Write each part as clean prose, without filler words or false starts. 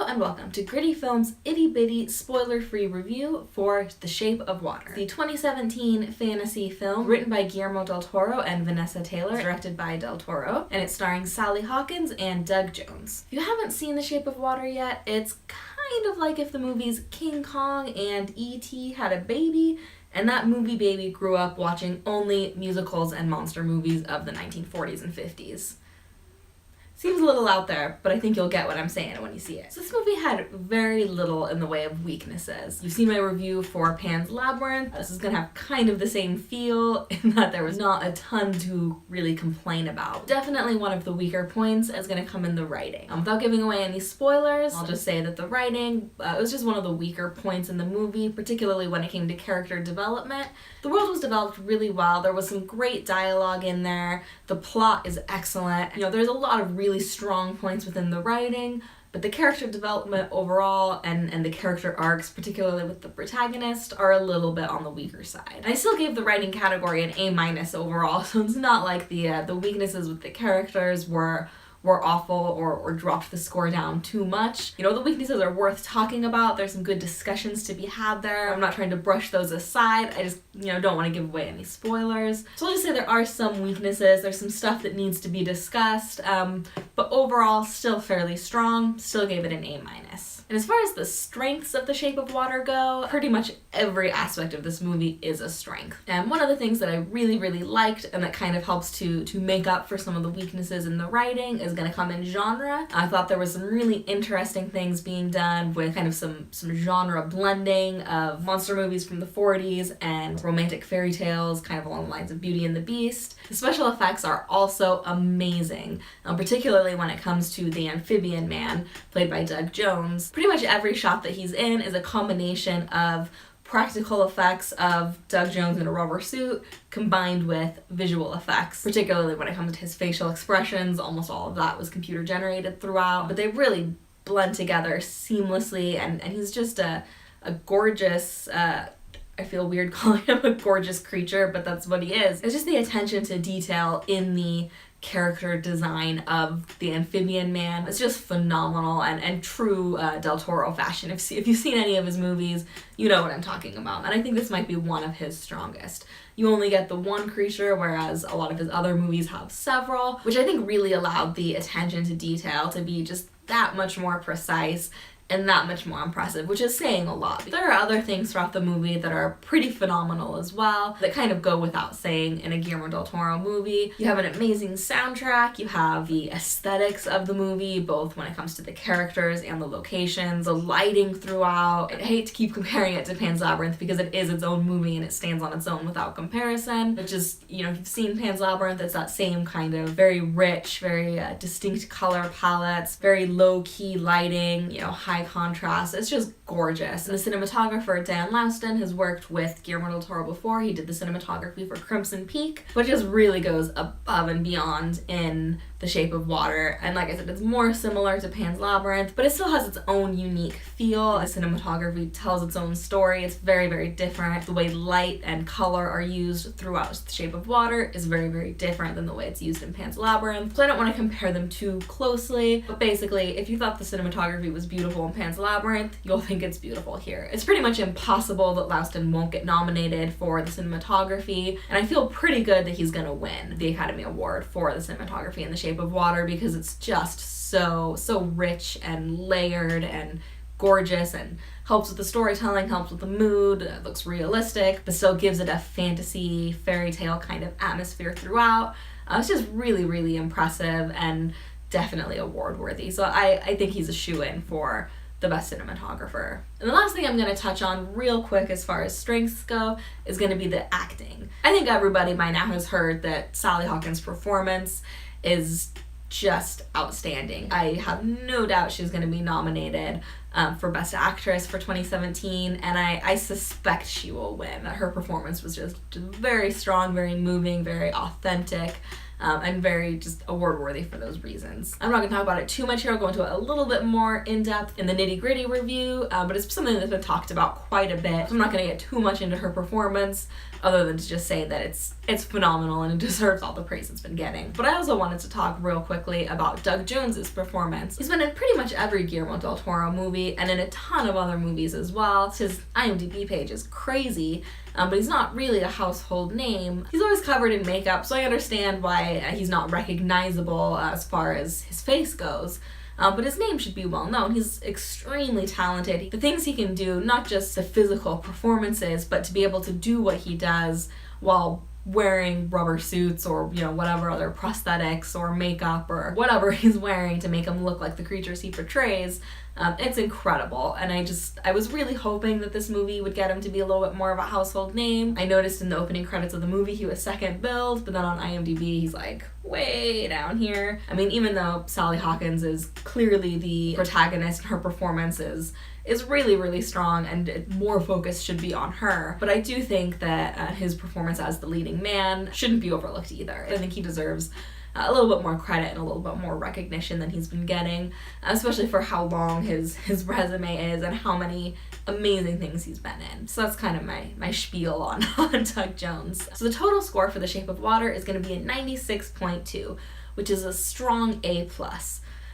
and welcome to Griddy Films' itty-bitty spoiler-free review for The Shape of Water, the 2017 fantasy film written by Guillermo del Toro and Vanessa Taylor, directed by Del Toro, and it's starring Sally Hawkins and Doug Jones. If you haven't seen The Shape of Water yet, it's kind of like if the movies King Kong and Itty had a baby, and that movie baby grew up watching only musicals and monster movies of the 1940s and 50s. Seems a little out there, but I think you'll get what I'm saying when you see it. So this movie had very little in the way of weaknesses. You've seen my review for Pan's Labyrinth. This is gonna have kind of the same feel in that there was not a ton to really complain about. Definitely one of the weaker points is gonna come in the writing. Without giving away any spoilers, I'll just say that the writing was just one of the weaker points in the movie, particularly when it came to character development. The world was developed really well. There was some great dialogue in there. The plot is excellent. There's a lot of really strong points within the writing, but the character development overall and the character arcs, particularly with the protagonist, are a little bit on the weaker side. I still gave the writing category an A- overall, so it's not like the weaknesses with the characters were awful or dropped the score down too much. The weaknesses are worth talking about. There's some good discussions to be had there. I'm not trying to brush those aside. I just, don't want to give away any spoilers. So I'll just say there are some weaknesses. There's some stuff that needs to be discussed, but overall still fairly strong. Still gave it an A-. And as far as the strengths of The Shape of Water go, pretty much every aspect of this movie is a strength. And one of the things that I really, really liked and that kind of helps to make up for some of the weaknesses in the writing is going to come in genre. I thought there was some really interesting things being done with kind of some genre blending of monster movies from the 40s and romantic fairy tales, kind of along the lines of Beauty and the Beast. The special effects are also amazing, particularly when it comes to the amphibian man, played by Doug Jones. Pretty much every shot that he's in is a combination of practical effects of Doug Jones in a rubber suit combined with visual effects, particularly when it comes to his facial expressions. Almost all of that was computer generated throughout, but they really blend together seamlessly, and he's just a gorgeous, I feel weird calling him a gorgeous creature, but that's what he is. It's just the attention to detail in the character design of the amphibian man. It's just phenomenal and true Del Toro fashion. If you've seen any of his movies, you know what I'm talking about. And I think this might be one of his strongest. You only get the one creature, whereas a lot of his other movies have several, which I think really allowed the attention to detail to be just that much more precise and that much more impressive, which is saying a lot. There are other things throughout the movie that are pretty phenomenal as well, that kind of go without saying in a Guillermo del Toro movie. You have an amazing soundtrack, you have the aesthetics of the movie, both when it comes to the characters and the locations, the lighting throughout. I hate to keep comparing it to Pan's Labyrinth because it is its own movie and it stands on its own without comparison. But just, if you've seen Pan's Labyrinth, it's that same kind of very rich, very distinct color palettes, very low-key lighting, high contrast. It's just gorgeous. And the cinematographer Dan Lauston has worked with Guillermo del Toro before. He did the cinematography for Crimson Peak, but just really goes above and beyond in The Shape of Water. And like I said, it's more similar to Pan's Labyrinth, but it still has its own unique feel. The cinematography tells its own story. It's very, very different. The way light and color are used throughout The Shape of Water is very, very different than the way it's used in Pan's Labyrinth. So I don't want to compare them too closely, but basically, if you thought the cinematography was beautiful in Pan's Labyrinth, you'll think it's beautiful here. It's pretty much impossible that Lauston won't get nominated for the cinematography, and I feel pretty good that he's gonna win the Academy Award for the cinematography in The Shape of Water because it's just so rich and layered and gorgeous and helps with the storytelling, helps with the mood, it looks realistic, but still gives it a fantasy, fairy tale kind of atmosphere throughout. It's just really, really impressive and definitely award worthy. So I think he's a shoo-in for the best cinematographer. And the last thing I'm going to touch on real quick as far as strengths go is going to be the acting. I think everybody by now has heard that Sally Hawkins' performance is just outstanding. I have no doubt she's going to be nominated for Best Actress for 2017, and I suspect she will win. Her performance was just very strong, very moving, very authentic. and very just award-worthy for those reasons. I'm not going to talk about it too much here. I'll go into it a little bit more in depth in the nitty-gritty review, but it's something that's been talked about quite a bit. So I'm not going to get too much into her performance, other than to just say that it's phenomenal and it deserves all the praise it's been getting. But I also wanted to talk real quickly about Doug Jones's performance. He's been in pretty much every Guillermo del Toro movie and in a ton of other movies as well. His IMDb page is crazy, but he's not really a household name. He's always covered in makeup, so I understand why he's not recognizable as far as his face goes. But his name should be well known. He's extremely talented. The things he can do, not just the physical performances, but to be able to do what he does while wearing rubber suits or, you know, whatever other prosthetics or makeup or whatever he's wearing to make him look like the creatures he portrays. It's incredible, and I was really hoping that this movie would get him to be a little bit more of a household name. I noticed in the opening credits of the movie he was second billed, but then on IMDb he's like way down here. I mean, even though Sally Hawkins is clearly the protagonist, her performance is really, really strong, and more focus should be on her. But I do think that his performance as the leading man shouldn't be overlooked either. I think he deserves a little bit more credit and a little bit more recognition than he's been getting, especially for how long his resume is and how many amazing things he's been in. So that's kind of my spiel on Doug Jones. So the total score for The Shape of Water is going to be a 96.2, which is a strong A+.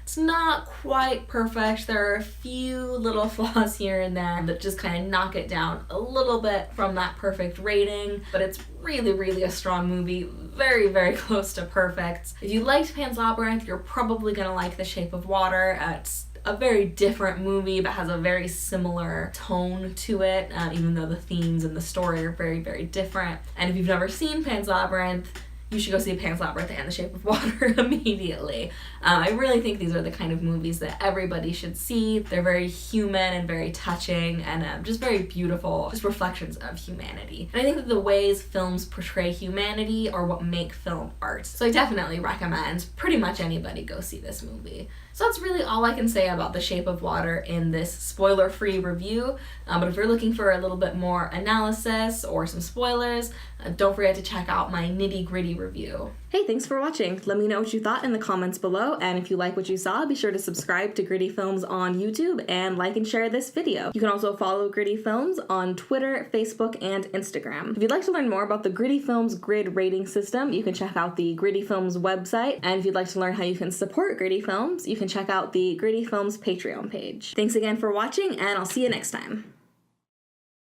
It's not quite perfect. There are a few little flaws here and there that just kind of knock it down a little bit from that perfect rating, but it's really, really a strong movie. Very, very close to perfect. If you liked Pan's Labyrinth, you're probably gonna like The Shape of Water. It's a very different movie, but has a very similar tone to it, even though the themes and the story are very, very different. And if you've never seen Pan's Labyrinth, you should go see Pan's Labyrinth and The Shape of Water immediately. I really think these are the kind of movies that everybody should see. They're very human and very touching and just very beautiful, just reflections of humanity. And I think that the ways films portray humanity are what make film art. So I definitely recommend pretty much anybody go see this movie. So that's really all I can say about The Shape of Water in this spoiler-free review. But if you're looking for a little bit more analysis or some spoilers, don't forget to check out my nitty-gritty review. Hey, thanks for watching. Let me know what you thought in the comments below, and if you like what you saw, be sure to subscribe to Griddy Films on YouTube and like and share this video. You can also follow Griddy Films on Twitter, Facebook, and Instagram. If you'd like to learn more about the Griddy Films grid rating system, you can check out the Griddy Films website, and if you'd like to learn how you can support Griddy Films, you can check out the Griddy Films Patreon page. Thanks again for watching, and I'll see you next time.